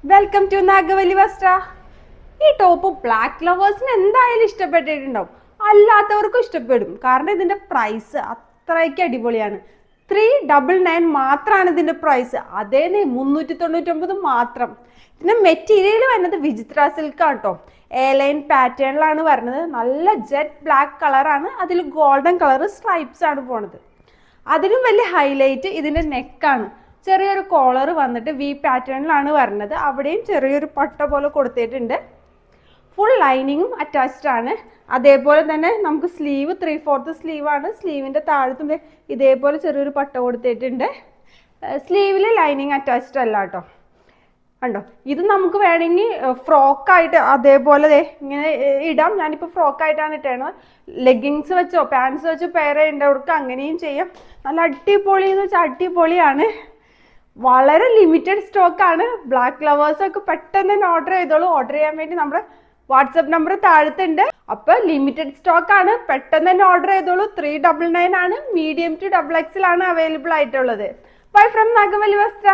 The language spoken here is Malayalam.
വെൽക്കം ടു നാഗവല്ലി വസ്ത്ര. ഈ ടോപ്പ് ബ്ലാക്ക് ലവേഴ്സിന് എന്തായാലും ഇഷ്ടപ്പെട്ടിട്ടുണ്ടാവും, അല്ലാത്തവർക്കും ഇഷ്ടപ്പെടും. കാരണം ഇതിന്റെ പ്രൈസ് അത്രയ്ക്ക് അടിപൊളിയാണ്. 399 മാത്രമാണ് ഇതിന്റെ പ്രൈസ്. അതേ 399 മാത്രം. പിന്നെ മെറ്റീരിയൽ വരുന്നത് വിചിത്ര സിൽക്ക് ആട്ടോ. എ ലൈൻ പാറ്റേണിലാണ് വരുന്നത്. നല്ല ജെറ്റ് ബ്ലാക്ക് കളറാണ്, അതിൽ ഗോൾഡൻ കളർ സ്ട്രൈപ്സ് ആണ് പോണത്. അതിനും വലിയ ഹൈലൈറ്റ് ഇതിന്റെ നെക്കാണ്. ചെറിയൊരു കോളർ വന്നിട്ട് വി പാറ്റേണിലാണ് വരുന്നത്. അവിടെയും ചെറിയൊരു പട്ട പോലെ കൊടുത്തിട്ടുണ്ട്. ഫുൾ ലൈനിങ്ങും അറ്റാച്ച്ഡ് ആണ്. അതേപോലെ തന്നെ നമുക്ക് സ്ലീവ് 3/4 സ്ലീവ് ആണ്. സ്ലീവിന്റെ താഴത്തും ഇതേപോലെ ചെറിയൊരു പട്ട കൊടുത്തിട്ടുണ്ട്. സ്ലീവിൽ ലൈനിങ് അറ്റാച്ച്ഡ് അല്ല കേട്ടോ. കണ്ടോ, ഇത് നമുക്ക് വേണമെങ്കിൽ ഫ്രോക്കായിട്ട് അതേപോലെ ഇങ്ങനെ ഇടാം. ഞാനിപ്പോൾ ഫ്രോക്കായിട്ടാണ് ഇട്ടേണത്. ലെഗിങ്സ് വെച്ചോ പാൻസ് വെച്ചോ പെയർ ചെയ്യേണ്ടവർക്ക് അങ്ങനെയും ചെയ്യാം. നല്ല അടിപൊളി എന്ന് വെച്ചാൽ അടിപൊളിയാണ്. വളരെ ലിമിറ്റഡ് സ്റ്റോക്ക് ആണ്. ബ്ലാക്ക് ലവേഴ്സ് ഒക്കെ പെട്ടെന്ന് തന്നെ ഓർഡർ ചെയ്തോളൂ. ഓർഡർ ചെയ്യാൻ വേണ്ടി നമ്മുടെ വാട്സപ്പ് നമ്പർ താഴത്തുണ്ട്. അപ്പൊ ലിമിറ്റഡ് സ്റ്റോക്ക് ആണ്, പെട്ടെന്ന് തന്നെ ഓർഡർ ചെയ്തോളൂ. 399 ആണ്. മീഡിയം ടു XXL ആണ് അവൈലബിൾ ആയിട്ടുള്ളത്. ബൈ ഫ്രം നാഗവല്ലി വസ്ത്ര.